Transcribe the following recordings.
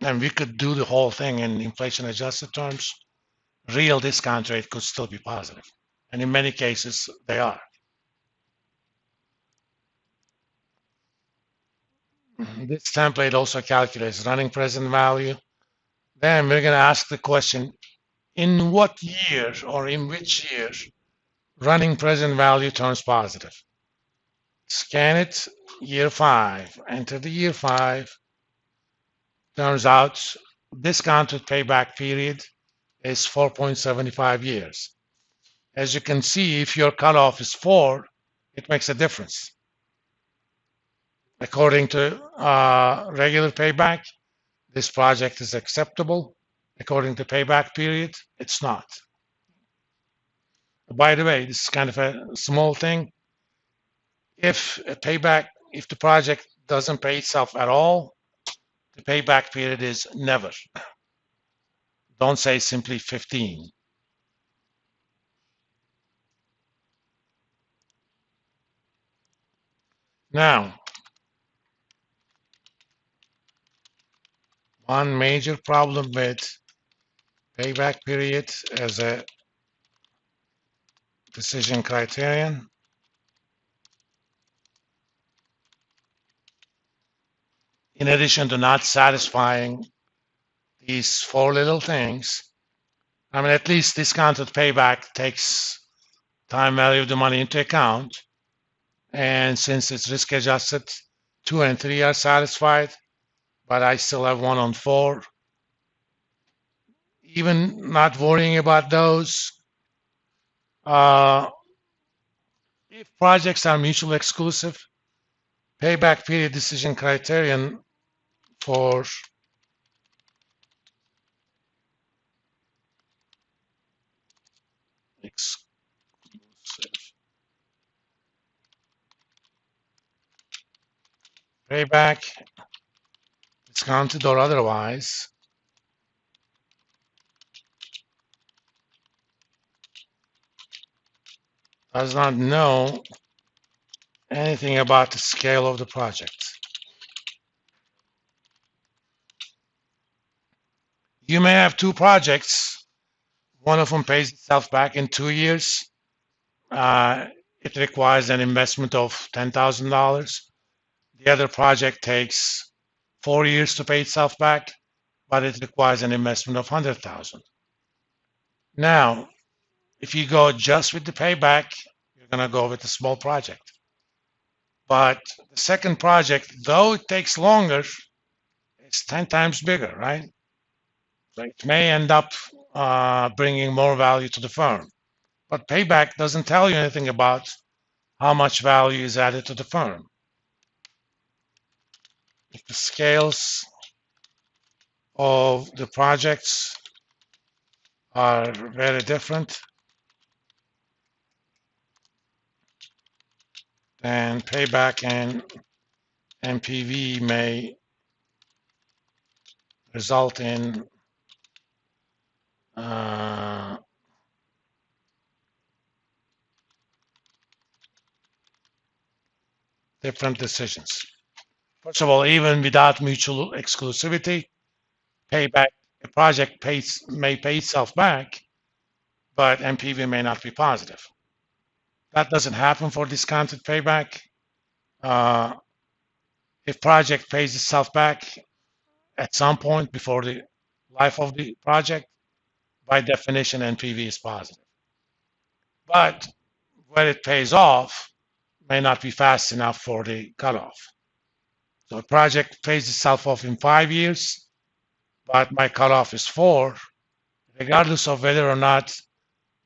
and we could do the whole thing in inflation adjusted terms, real discount rate could still be positive. And in many cases, they are. This template also calculates running present value. Then we're going to ask the question, in what year or in which year running present value turns positive? Scan it, year 5, enter the year 5. Turns out discounted payback period is 4.75 years. As you can see, if your cutoff is 4, it makes a difference. According to regular payback, this project is acceptable. According to payback period, it's not. By the way, this is kind of a small thing. If the project doesn't pay itself at all, the payback period is never. Don't say simply 15. Now, one major problem with payback period as a decision criterion in addition to not satisfying these 4 little things, I mean, at least discounted payback takes time value of the money into account. And since it's risk adjusted, 2 and 3 are satisfied, but I still have 1 on 4. Even not worrying about those, if projects are mutually exclusive, payback period decision criterion for exclusive payback, discounted or otherwise, does not know anything about the scale of the project. You may have 2 projects. One of them pays itself back in 2 years. It requires an investment of $10,000. The other project takes 4 years to pay itself back, but it requires an investment of 100,000. Now, if you go just with the payback, you're going to go with a small project. But the second project, though it takes longer, it's 10 times bigger, right? So it may end up bringing more value to the firm. But payback doesn't tell you anything about how much value is added to the firm. If the scales of the projects are very different, then payback and NPV may result in different decisions. First of all, even without mutual exclusivity, payback a project may pay itself back, but NPV may not be positive. That doesn't happen for discounted payback. If project pays itself back at some point before the life of the project, by definition, NPV is positive. But when it pays off, may not be fast enough for the cutoff. So a project pays itself off in 5 years, but my cutoff is 4, regardless of whether or not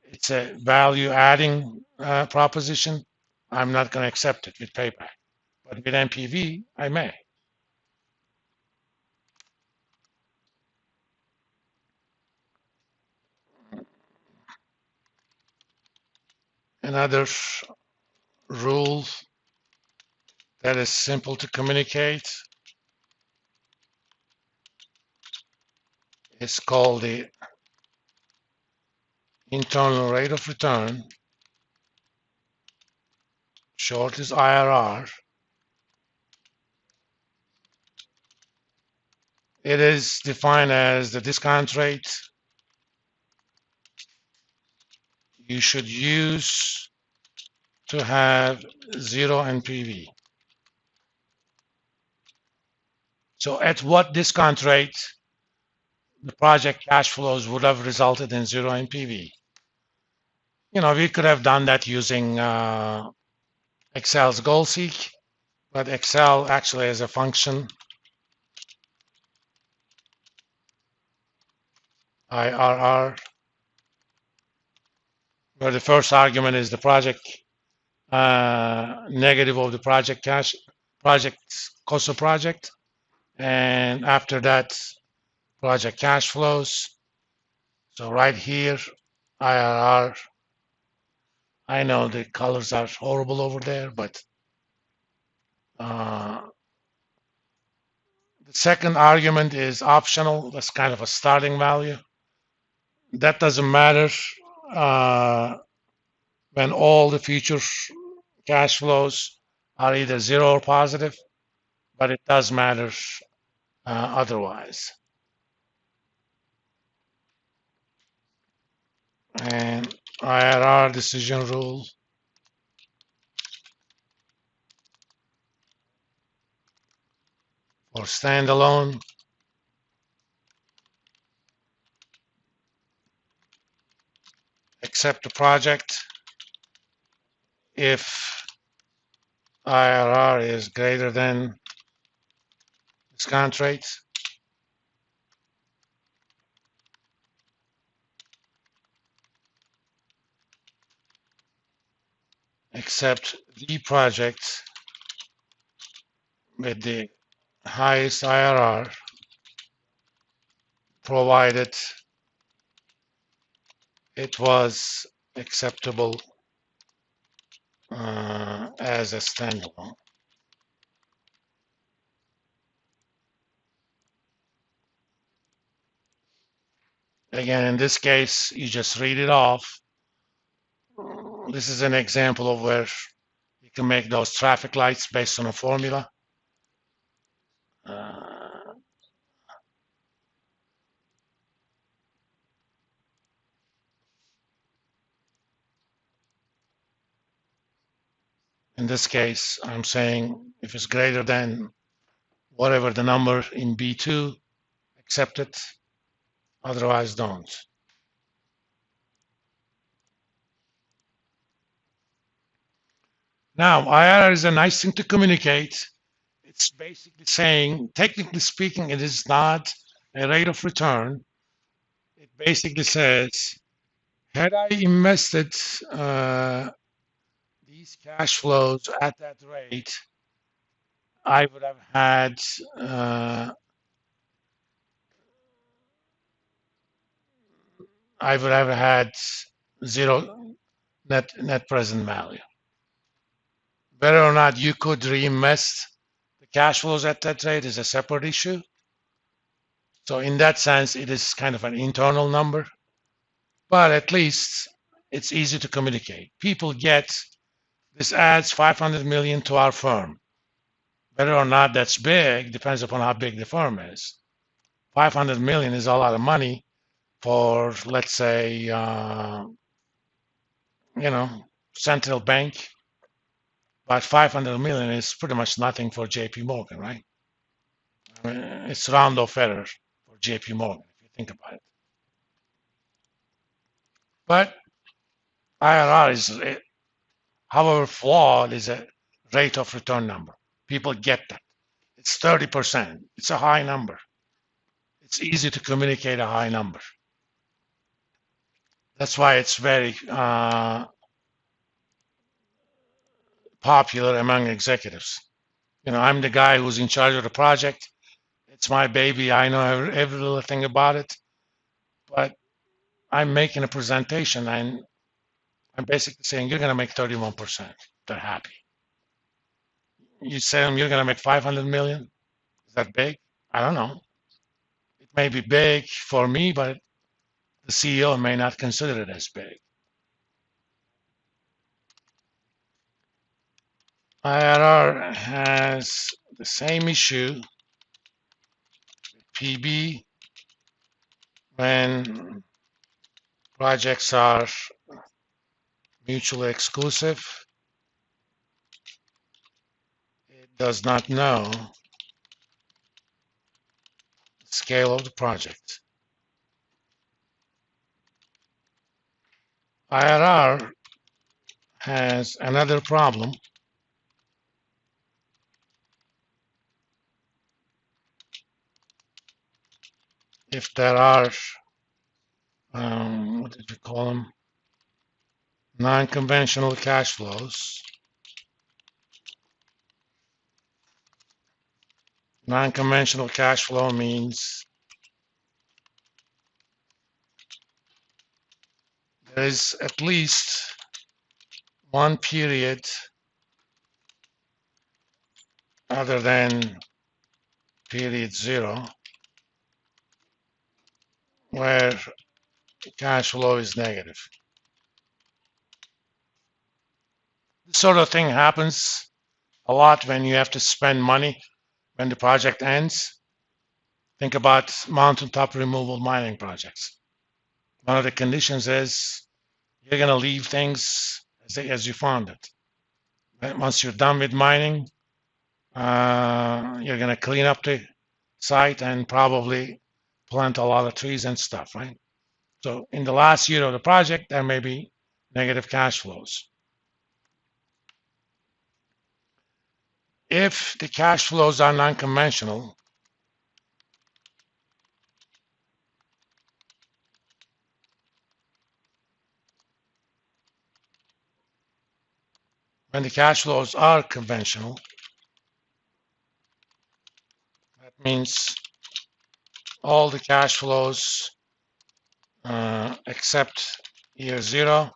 it's a value adding proposition, I'm not going to accept it with payback. But with NPV, I may. Another rule that is simple to communicate is called the internal rate of return. Short is IRR, It is defined as the discount rate you should use to have zero NPV. So at what discount rate the project cash flows would have resulted in zero NPV? We could have done that using Excel's goal seek, but Excel actually has a function IRR, where the first argument is the project negative of the project cost of project, and after that project cash flows. So right here, IRR. I know the colors are horrible over there, but the second argument is optional. That's kind of a starting value. That doesn't matter when all the future cash flows are either zero or positive, but it does matter otherwise. And IRR decision rule. For standalone, accept the project if IRR is greater than discount rate. Accept the project with the highest IRR provided it was acceptable as a standalone. Again, in this case, you just read it off. This is an example of where you can make those traffic lights based on a formula. In this case, I'm saying if it's greater than whatever the number in B2, accept it, otherwise don't. Now, IRR is a nice thing to communicate. It's basically saying, technically speaking, it is not a rate of return. It basically says, had I invested these cash flows at that rate, I would have had zero net present value. Whether or not you could reinvest the cash flows at that rate is a separate issue. So in that sense, it is kind of an internal number, but at least it's easy to communicate. People get this adds 500 million to our firm. Whether or not that's big depends upon how big the firm is. 500 million is a lot of money for, let's say, central bank, but 500 million is pretty much nothing for JP Morgan, right? I mean, it's round off error for JP Morgan, if you think about it. But IRR is, however flawed, is a rate of return number. People get that. It's 30%. It's a high number. It's easy to communicate a high number. That's why it's very popular among executives. I'm the guy who's in charge of the project. It's my baby. I know every little thing about it. But I'm making a presentation and I'm basically saying you're going to make 31%. They're happy. You say them you're going to make 500 million. Is that big? I don't know. It may be big for me, but the CEO may not consider it as big. IRR has the same issue with PB when projects are mutually exclusive. It does not know the scale of the project. IRR has another problem. If there are, what did we call them? Non-conventional cash flows. Non-conventional cash flow means there is at least one period other than period 0 where cash flow is negative. This sort of thing happens a lot when you have to spend money when the project ends. Think about mountaintop removal mining projects. One of the conditions is you're going to leave things as you found it. Once you're done with mining, you're going to clean up the site and probably plant a lot of trees and stuff, right? So in the last year of the project, there may be negative cash flows. If the cash flows are non-conventional, when the cash flows are conventional, that means all the cash flows except year 0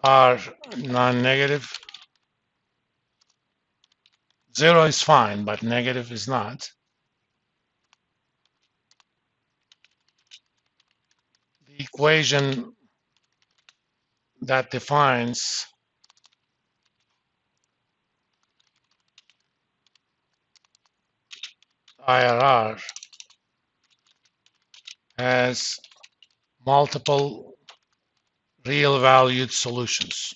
are non-negative. 0 is fine, but negative is not. The equation that defines IRR has multiple real valued solutions.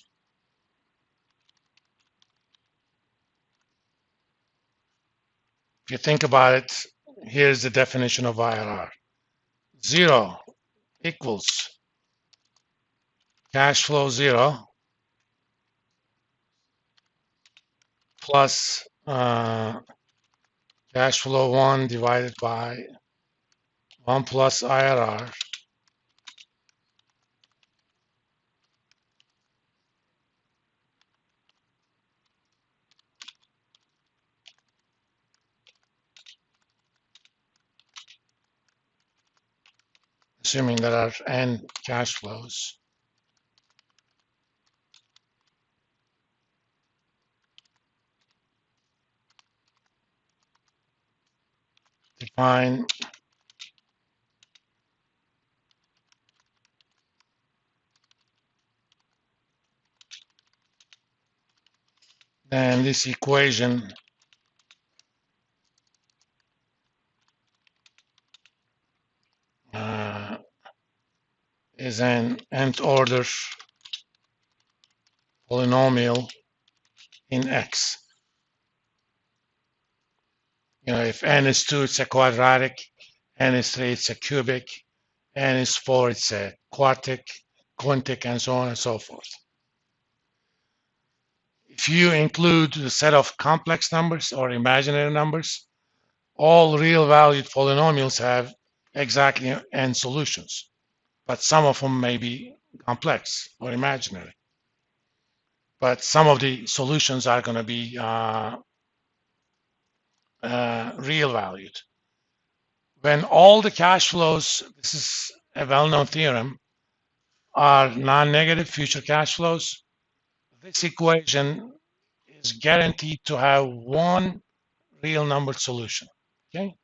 If you think about it, here's the definition of IRR. 0 equals cash flow 0 plus cash flow 1 divided by 1 plus IRR assuming there are n cash flows. Define then this equation is an nth order polynomial in X. You know, if n is 2, it's a quadratic, n is 3, it's a cubic, n is 4, it's a quartic, quintic, and so on and so forth. If you include the set of complex numbers or imaginary numbers, all real valued polynomials have exactly n solutions, but some of them may be complex or imaginary. But some of the solutions are going to be real valued. When all the cash flows, this is a well-known theorem, are non-negative future cash flows, this equation is guaranteed to have one real numbered solution. Okay?